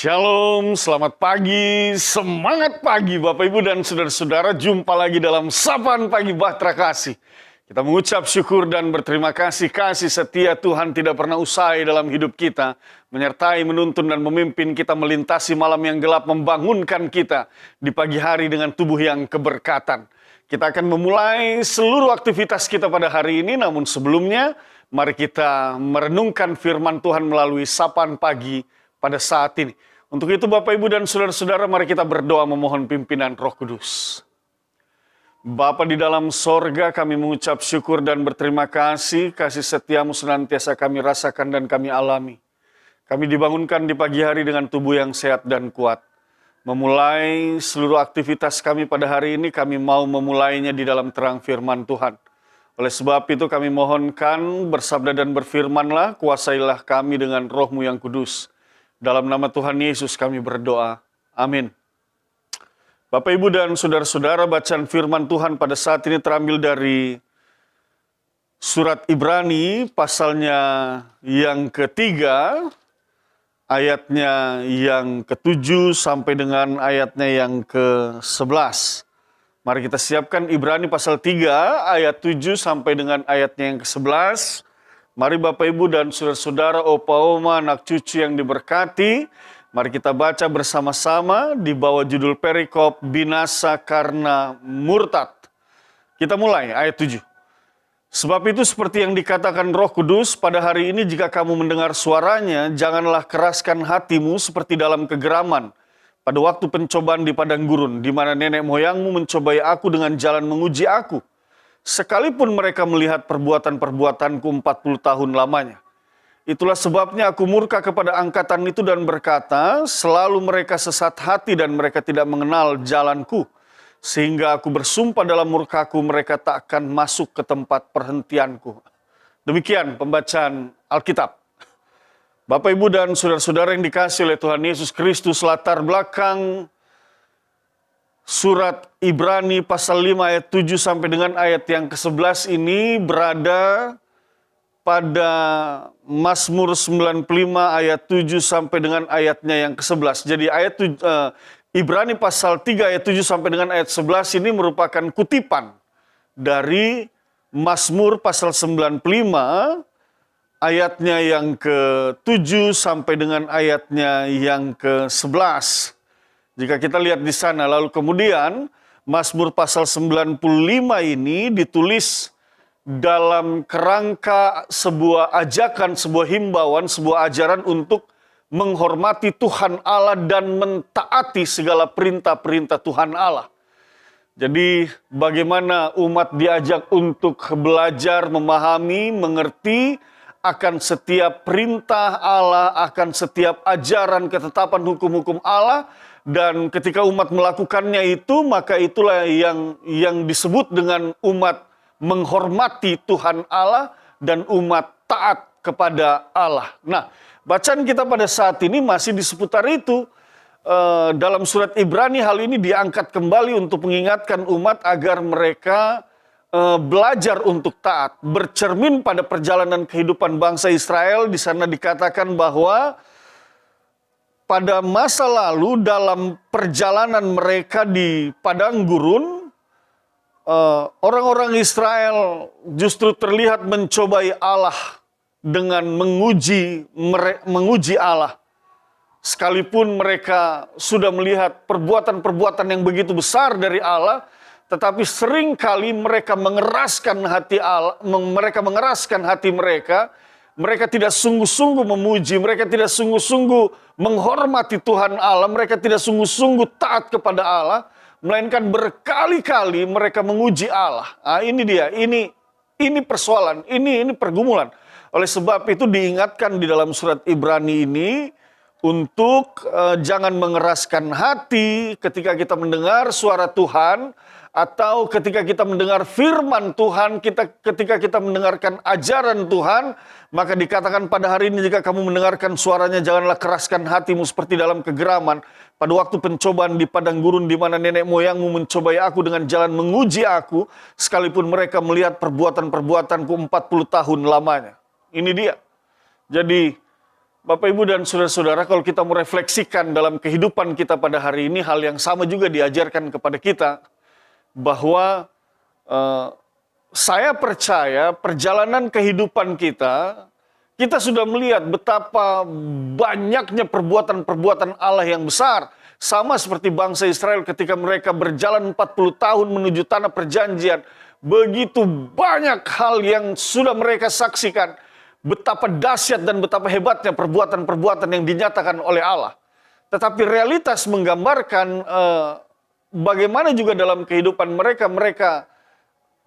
Shalom, selamat pagi, semangat pagi Bapak Ibu dan Saudara-saudara. Jumpa lagi dalam Sapaan Pagi Bahtera Kasih. Kita mengucap syukur dan berterima kasih, kasih setia Tuhan tidak pernah usai dalam hidup kita. Menyertai, menuntun dan memimpin kita melintasi malam yang gelap, membangunkan kita di pagi hari dengan tubuh yang keberkatan. Kita akan memulai seluruh aktivitas kita pada hari ini, namun sebelumnya mari kita merenungkan firman Tuhan melalui Sapaan Pagi pada saat ini. Untuk itu Bapak Ibu dan Saudara-saudara, mari kita berdoa memohon pimpinan Roh Kudus. Bapa di dalam sorga, kami mengucap syukur dan berterima kasih. Kasih setiamu senantiasa kami rasakan dan kami alami. Kami dibangunkan di pagi hari dengan tubuh yang sehat dan kuat. Memulai seluruh aktivitas kami pada hari ini, kami mau memulainya di dalam terang firman Tuhan. Oleh sebab itu kami mohonkan, bersabda dan berfirmanlah, kuasailah kami dengan Roh-Mu yang kudus. Dalam nama Tuhan Yesus kami berdoa. Amin. Bapak, Ibu, dan Saudara-saudara, bacaan firman Tuhan pada saat ini terambil dari surat Ibrani, pasalnya yang ketiga, ayatnya yang ke-7 sampai dengan ayatnya yang ke-11. Mari kita siapkan Ibrani pasal 3, ayat 7 sampai dengan ayatnya yang ke-11. Mari Bapak Ibu dan Saudara-saudara, opa oma, anak cucu yang diberkati, mari kita baca bersama-sama di bawah judul perikop binasa karena murtad. Kita mulai ayat 7. Sebab itu seperti yang dikatakan Roh Kudus, pada hari ini jika kamu mendengar suaranya, janganlah keraskan hatimu seperti dalam kegeraman. Pada waktu pencobaan di padang gurun, di mana nenek moyangmu mencobai aku dengan jalan menguji aku. Sekalipun mereka melihat perbuatan-perbuatanku 40 tahun lamanya. Itulah sebabnya aku murka kepada angkatan itu dan berkata, selalu mereka sesat hati dan mereka tidak mengenal jalanku. Sehingga aku bersumpah dalam murkaku, mereka tak akan masuk ke tempat perhentianku. Demikian pembacaan Alkitab. Bapak, Ibu, dan Saudara-saudara yang dikasihi oleh Tuhan Yesus Kristus, latar belakang surat Ibrani pasal 5 ayat 7 sampai dengan ayat yang ke-11 ini berada pada Mazmur 95 ayat 7 sampai dengan ayatnya yang ke-11. Jadi Ibrani pasal 3 ayat 7 sampai dengan ayat 11 ini merupakan kutipan dari Mazmur pasal 95 ayatnya yang ke-7 sampai dengan ayatnya yang ke-11. Jika kita lihat di sana, lalu kemudian Mazmur pasal 95 ini ditulis dalam kerangka sebuah ajakan, sebuah himbauan, sebuah ajaran untuk menghormati Tuhan Allah dan mentaati segala perintah-perintah Tuhan Allah. Jadi bagaimana umat diajak untuk belajar, memahami, mengerti akan setiap perintah Allah, akan setiap ajaran, ketetapan hukum-hukum Allah. Dan ketika umat melakukannya itu, maka itulah yang disebut dengan umat menghormati Tuhan Allah dan umat taat kepada Allah. Nah, bacaan kita pada saat ini masih di seputar itu. Dalam surat Ibrani hal ini diangkat kembali untuk mengingatkan umat agar mereka belajar untuk taat. Bercermin pada perjalanan kehidupan bangsa Israel, di sana dikatakan bahwa pada masa lalu dalam perjalanan mereka di padang gurun, orang-orang Israel justru terlihat mencobai Allah dengan menguji Allah. Sekalipun mereka sudah melihat perbuatan-perbuatan yang begitu besar dari Allah, tetapi seringkali mereka mengeraskan hati Allah, mengeraskan hati mereka. Mereka tidak sungguh-sungguh memuji, mereka tidak sungguh-sungguh menghormati Tuhan Allah, mereka tidak sungguh-sungguh taat kepada Allah, melainkan berkali-kali mereka menguji Allah. Nah, ini dia, ini persoalan, ini pergumulan. Oleh sebab itu diingatkan di dalam surat Ibrani ini untuk jangan mengeraskan hati ketika kita mendengar suara Tuhan, atau ketika kita mendengar firman Tuhan, ketika kita mendengarkan ajaran Tuhan, maka dikatakan pada hari ini jika kamu mendengarkan suaranya, janganlah keraskan hatimu seperti dalam kegeraman. Pada waktu pencobaan di padang gurun, di mana nenek moyangmu mencobai aku dengan jalan menguji aku, sekalipun mereka melihat perbuatan-perbuatanku 40 tahun lamanya. Ini dia. Jadi Bapak, Ibu, dan saudara-saudara, kalau kita merefleksikan dalam kehidupan kita pada hari ini, hal yang sama juga diajarkan kepada kita, bahwa saya percaya perjalanan kehidupan kita sudah melihat betapa banyaknya perbuatan-perbuatan Allah yang besar. Sama seperti bangsa Israel ketika mereka berjalan 40 tahun menuju tanah perjanjian. Begitu banyak hal yang sudah mereka saksikan. Betapa dahsyat dan betapa hebatnya perbuatan-perbuatan yang dinyatakan oleh Allah. Tetapi realitas menggambarkan bagaimana juga dalam kehidupan mereka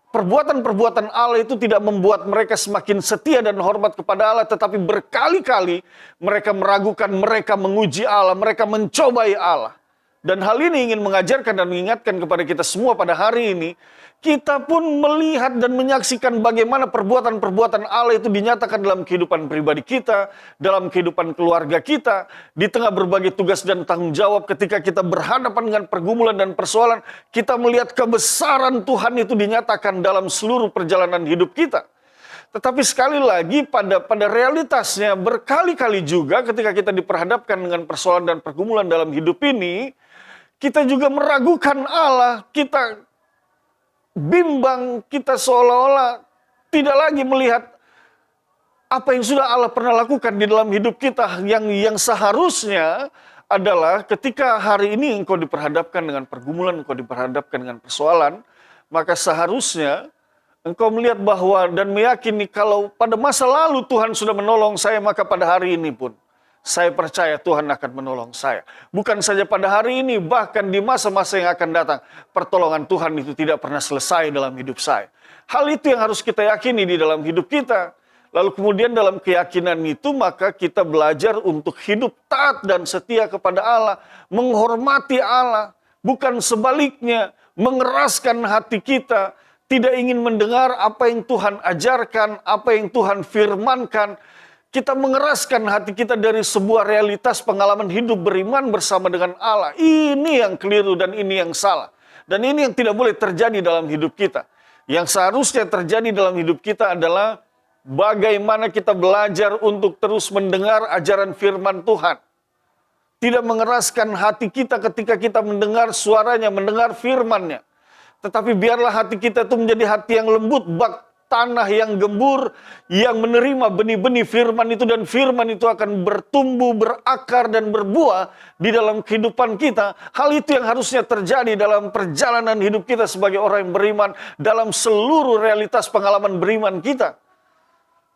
perbuatan-perbuatan Allah itu tidak membuat mereka semakin setia dan hormat kepada Allah, tetapi berkali-kali mereka meragukan, mereka menguji Allah, mereka mencobai Allah. Dan hal ini ingin mengajarkan dan mengingatkan kepada kita semua pada hari ini, kita pun melihat dan menyaksikan bagaimana perbuatan-perbuatan Allah itu dinyatakan dalam kehidupan pribadi kita, dalam kehidupan keluarga kita, di tengah berbagai tugas dan tanggung jawab ketika kita berhadapan dengan pergumulan dan persoalan, kita melihat kebesaran Tuhan itu dinyatakan dalam seluruh perjalanan hidup kita. Tetapi sekali lagi pada realitasnya berkali-kali juga ketika kita diperhadapkan dengan persoalan dan pergumulan dalam hidup ini, kita juga meragukan Allah, kita bimbang, kita seolah-olah tidak lagi melihat apa yang sudah Allah pernah lakukan di dalam hidup kita, yang seharusnya adalah ketika hari ini engkau diperhadapkan dengan pergumulan, engkau diperhadapkan dengan persoalan, maka seharusnya engkau melihat bahwa dan meyakini kalau pada masa lalu Tuhan sudah menolong saya, maka pada hari ini pun saya percaya Tuhan akan menolong saya. Bukan saja pada hari ini, bahkan di masa-masa yang akan datang, pertolongan Tuhan itu tidak pernah selesai dalam hidup saya. Hal itu yang harus kita yakini di dalam hidup kita. Lalu kemudian dalam keyakinan itu, maka kita belajar untuk hidup taat dan setia kepada Allah, menghormati Allah, bukan sebaliknya, mengeraskan hati kita, tidak ingin mendengar apa yang Tuhan ajarkan, apa yang Tuhan firmankan. Kita mengeraskan hati kita dari sebuah realitas pengalaman hidup beriman bersama dengan Allah. Ini yang keliru dan ini yang salah. Dan ini yang tidak boleh terjadi dalam hidup kita. Yang seharusnya terjadi dalam hidup kita adalah bagaimana kita belajar untuk terus mendengar ajaran firman Tuhan. Tidak mengeraskan hati kita ketika kita mendengar suaranya, mendengar firman-Nya. Tetapi biarlah hati kita itu menjadi hati yang lembut, bak tanah yang gembur, yang menerima benih-benih firman itu, dan firman itu akan bertumbuh, berakar, dan berbuah di dalam kehidupan kita. Hal itu yang harusnya terjadi dalam perjalanan hidup kita sebagai orang yang beriman, dalam seluruh realitas pengalaman beriman kita.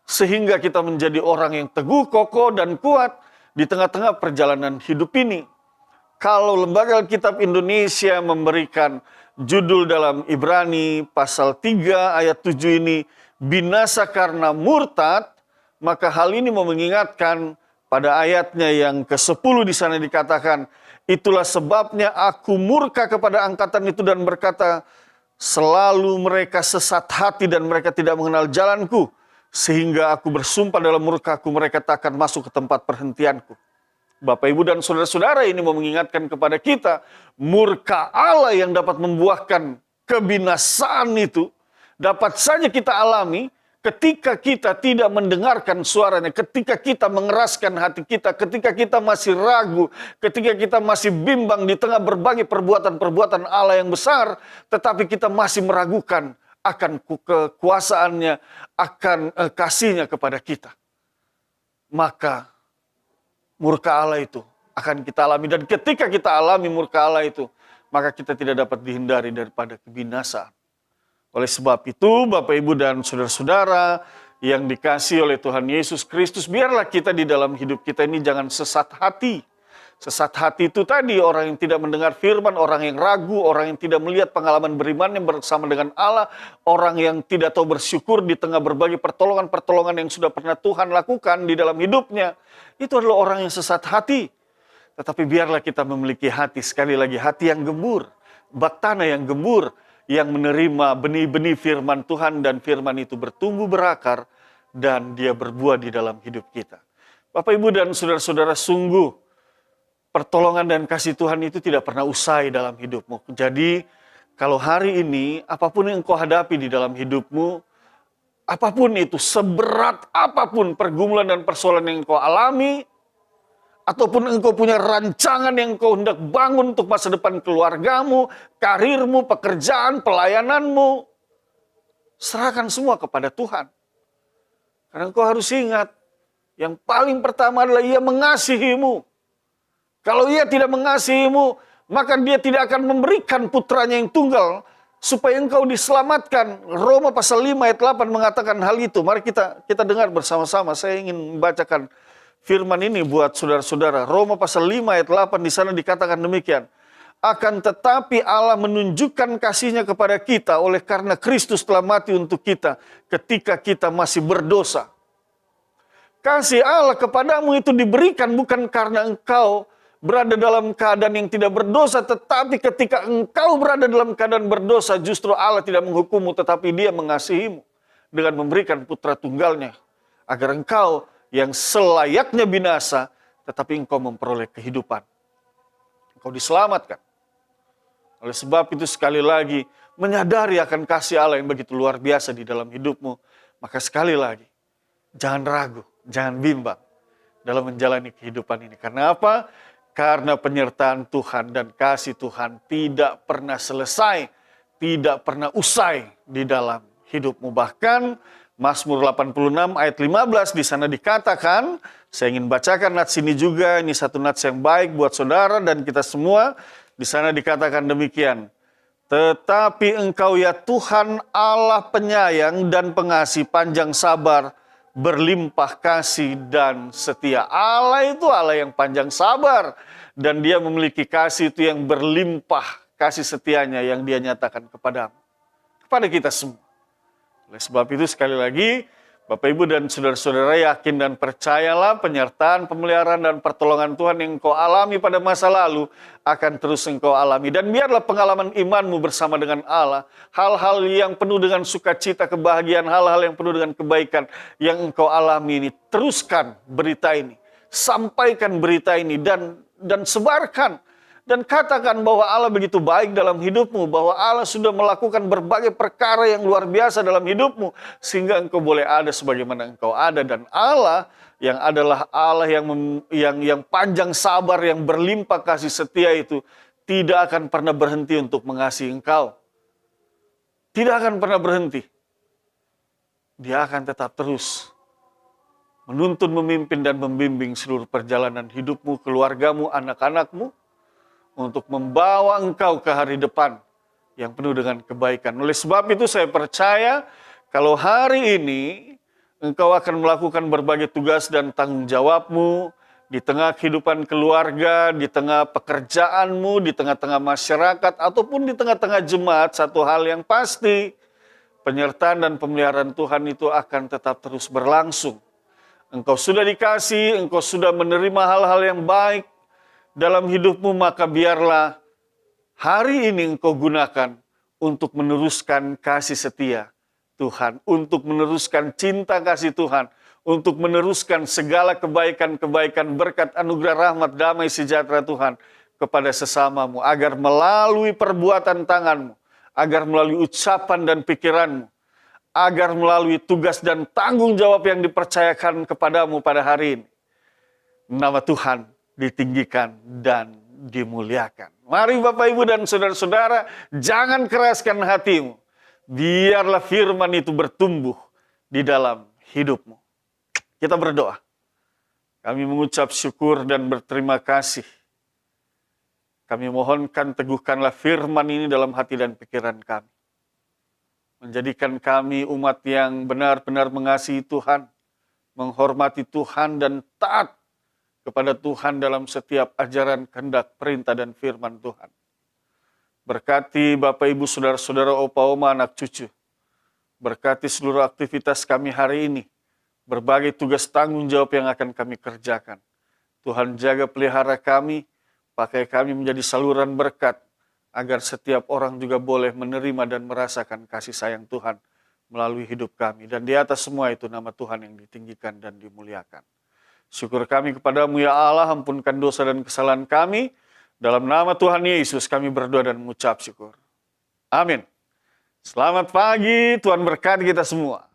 Sehingga kita menjadi orang yang teguh, kokoh, dan kuat di tengah-tengah perjalanan hidup ini. Kalau Lembaga Alkitab Indonesia memberikan judul dalam Ibrani pasal 3 ayat 7 ini, binasa karena murtad, maka hal ini mau mengingatkan pada ayatnya yang ke-10 di sana dikatakan, itulah sebabnya aku murka kepada angkatan itu dan berkata, selalu mereka sesat hati dan mereka tidak mengenal jalanku, sehingga aku bersumpah dalam murkaku mereka tak akan masuk ke tempat perhentianku. Bapak, Ibu, dan saudara-saudara, ini mau mengingatkan kepada kita, murka Allah yang dapat membuahkan kebinasaan itu, dapat saja kita alami ketika kita tidak mendengarkan suaranya, ketika kita mengeraskan hati kita, ketika kita masih ragu, ketika kita masih bimbang di tengah berbagai perbuatan-perbuatan Allah yang besar, tetapi kita masih meragukan akan kekuasaannya, akan kasihnya kepada kita. Maka murka Allah itu akan kita alami. Dan ketika kita alami murka Allah itu, maka kita tidak dapat dihindari daripada kebinasaan. Oleh sebab itu, Bapak, Ibu, dan saudara-saudara yang dikasihi oleh Tuhan Yesus Kristus, biarlah kita di dalam hidup kita ini jangan sesat hati. Sesat hati itu tadi orang yang tidak mendengar firman, orang yang ragu, orang yang tidak melihat pengalaman berimannya bersama dengan Allah, orang yang tidak tahu bersyukur di tengah berbagai pertolongan-pertolongan yang sudah pernah Tuhan lakukan di dalam hidupnya. Itu adalah orang yang sesat hati. Tetapi biarlah kita memiliki hati, sekali lagi, hati yang gembur, bak tanah yang gembur, yang menerima benih-benih firman Tuhan, dan firman itu bertumbuh berakar dan dia berbuah di dalam hidup kita. Bapak, Ibu, dan saudara-saudara, sungguh pertolongan dan kasih Tuhan itu tidak pernah usai dalam hidupmu. Jadi, kalau hari ini, apapun yang kau hadapi di dalam hidupmu, apapun itu, seberat apapun pergumulan dan persoalan yang kau alami, ataupun engkau punya rancangan yang engkau hendak bangun untuk masa depan keluargamu, karirmu, pekerjaan, pelayananmu, serahkan semua kepada Tuhan. Karena engkau harus ingat, yang paling pertama adalah Ia mengasihimu. Kalau Ia tidak mengasihimu, maka Dia tidak akan memberikan putranya yang tunggal supaya engkau diselamatkan. Roma pasal 5 ayat 8 mengatakan hal itu. Mari kita dengar bersama-sama. Saya ingin membacakan firman ini buat saudara-saudara. Roma pasal 5 ayat 8 di sana dikatakan demikian. Akan tetapi Allah menunjukkan kasih-Nya kepada kita oleh karena Kristus telah mati untuk kita ketika kita masih berdosa. Kasih Allah kepadamu itu diberikan bukan karena engkau berada dalam keadaan yang tidak berdosa, tetapi ketika engkau berada dalam keadaan berdosa, justru Allah tidak menghukummu, tetapi Dia mengasihimu dengan memberikan putra tunggalnya, agar engkau yang selayaknya binasa, tetapi engkau memperoleh kehidupan. Engkau diselamatkan. Oleh sebab itu sekali lagi, menyadari akan kasih Allah yang begitu luar biasa di dalam hidupmu, maka sekali lagi, jangan ragu, jangan bimbang dalam menjalani kehidupan ini. Karena apa? Karena penyertaan Tuhan dan kasih Tuhan tidak pernah selesai, tidak pernah usai di dalam hidupmu. Bahkan Mazmur 86 ayat 15 di sana dikatakan, saya ingin bacakan nats ini juga, ini satu nats yang baik buat saudara dan kita semua. Di sana dikatakan demikian, tetapi engkau ya Tuhan Allah penyayang dan pengasih, panjang sabar, berlimpah kasih dan setia. Allah itu Allah yang panjang sabar dan Dia memiliki kasih itu yang berlimpah, kasih setianya yang Dia nyatakan kepadamu, kepada kita semua. Oleh sebab itu sekali lagi, Bapak Ibu dan saudara-saudara yakin dan percayalah penyertaan, pemeliharaan dan pertolongan Tuhan yang engkau alami pada masa lalu akan terus engkau alami. Dan biarlah pengalaman imanmu bersama dengan Allah, hal-hal yang penuh dengan sukacita, kebahagiaan, hal-hal yang penuh dengan kebaikan yang engkau alami ini. Teruskan berita ini, sampaikan berita ini dan sebarkan. Dan katakan bahwa Allah begitu baik dalam hidupmu, bahwa Allah sudah melakukan berbagai perkara yang luar biasa dalam hidupmu, sehingga engkau boleh ada sebagaimana engkau ada. Dan Allah yang adalah Allah yang panjang sabar, yang berlimpah kasih setia itu, tidak akan pernah berhenti untuk mengasihi engkau. Tidak akan pernah berhenti. Dia akan tetap terus menuntun, memimpin, dan membimbing seluruh perjalanan hidupmu, keluargamu, anak-anakmu, untuk membawa engkau ke hari depan yang penuh dengan kebaikan. Oleh sebab itu saya percaya kalau hari ini engkau akan melakukan berbagai tugas dan tanggung jawabmu di tengah kehidupan keluarga, di tengah pekerjaanmu, di tengah-tengah masyarakat, ataupun di tengah-tengah jemaat, satu hal yang pasti, penyertaan dan pemeliharaan Tuhan itu akan tetap terus berlangsung. Engkau sudah dikasih, engkau sudah menerima hal-hal yang baik dalam hidupmu, maka biarlah hari ini engkau gunakan untuk meneruskan kasih setia Tuhan, untuk meneruskan cinta kasih Tuhan, untuk meneruskan segala kebaikan-kebaikan, berkat, anugerah, rahmat, damai, sejahtera Tuhan kepada sesamamu, agar melalui perbuatan tanganmu, agar melalui ucapan dan pikiranmu, agar melalui tugas dan tanggung jawab yang dipercayakan kepadamu pada hari ini, nama Tuhan ditinggikan dan dimuliakan. Mari Bapak Ibu dan saudara-saudara, jangan keraskan hatimu. Biarlah firman itu bertumbuh di dalam hidupmu. Kita berdoa. Kami mengucap syukur dan berterima kasih. Kami mohonkan teguhkanlah firman ini dalam hati dan pikiran kami. Menjadikan kami umat yang benar-benar mengasihi Tuhan, menghormati Tuhan dan taat kepada Tuhan dalam setiap ajaran, kehendak, perintah, dan firman Tuhan. Berkati Bapak, Ibu, Saudara-saudara, Opa, Oma, anak cucu. Berkati seluruh aktivitas kami hari ini. Berbagai tugas tanggung jawab yang akan kami kerjakan. Tuhan jaga pelihara kami, pakai kami menjadi saluran berkat, agar setiap orang juga boleh menerima dan merasakan kasih sayang Tuhan melalui hidup kami. Dan di atas semua itu nama Tuhan yang ditinggikan dan dimuliakan. Syukur kami kepadamu ya Allah, ampunkan dosa dan kesalahan kami. Dalam nama Tuhan Yesus kami berdoa dan mengucap syukur. Amin. Selamat pagi, Tuhan berkati kita semua.